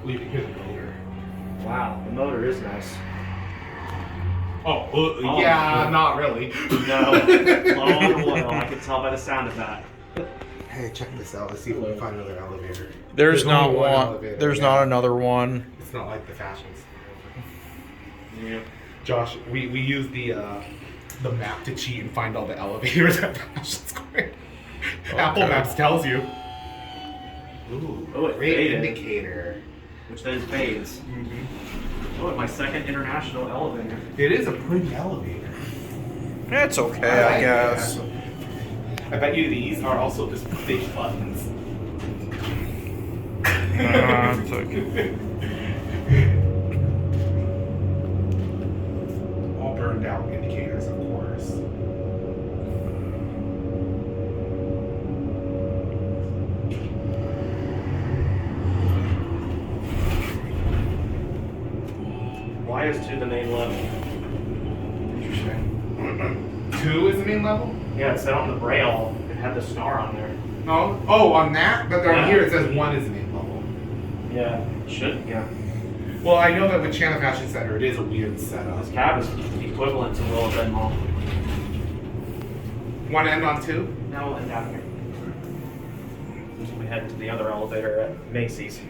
You can hear the motor. Wow, the motor is nice. Oh, yeah, not really. No, low on oil. I can tell by the sound of that. Hey, check this out. Let's see if we can find another elevator. There's not only one. elevator, There's yeah. not another one. It's not like the fashions. Yeah. Josh, we use the map to cheat and find all the elevators at Fashion Square. Apple Maps tells you. Ooh. Oh, it Rate faded. indicator. Which then fades. Oh, my second international elevator. It is a pretty elevator. It's okay, I like guess. it. I bet you these are also just fake buttons. It's okay. All burned out indicators, of course. Why is 2 the main level? Interesting. 2 is the main level? Yeah, it said on the braille, it had the star on there. Oh, on that? But on Yeah. here it says 1 is the main level. Yeah, it should, yeah. Well, I know that with Chandler Fashion Center, it is a weird setup. This cab is equivalent to Willow Bend Mall. One end on 2? Now we'll end down here. We head to the other elevator at Macy's.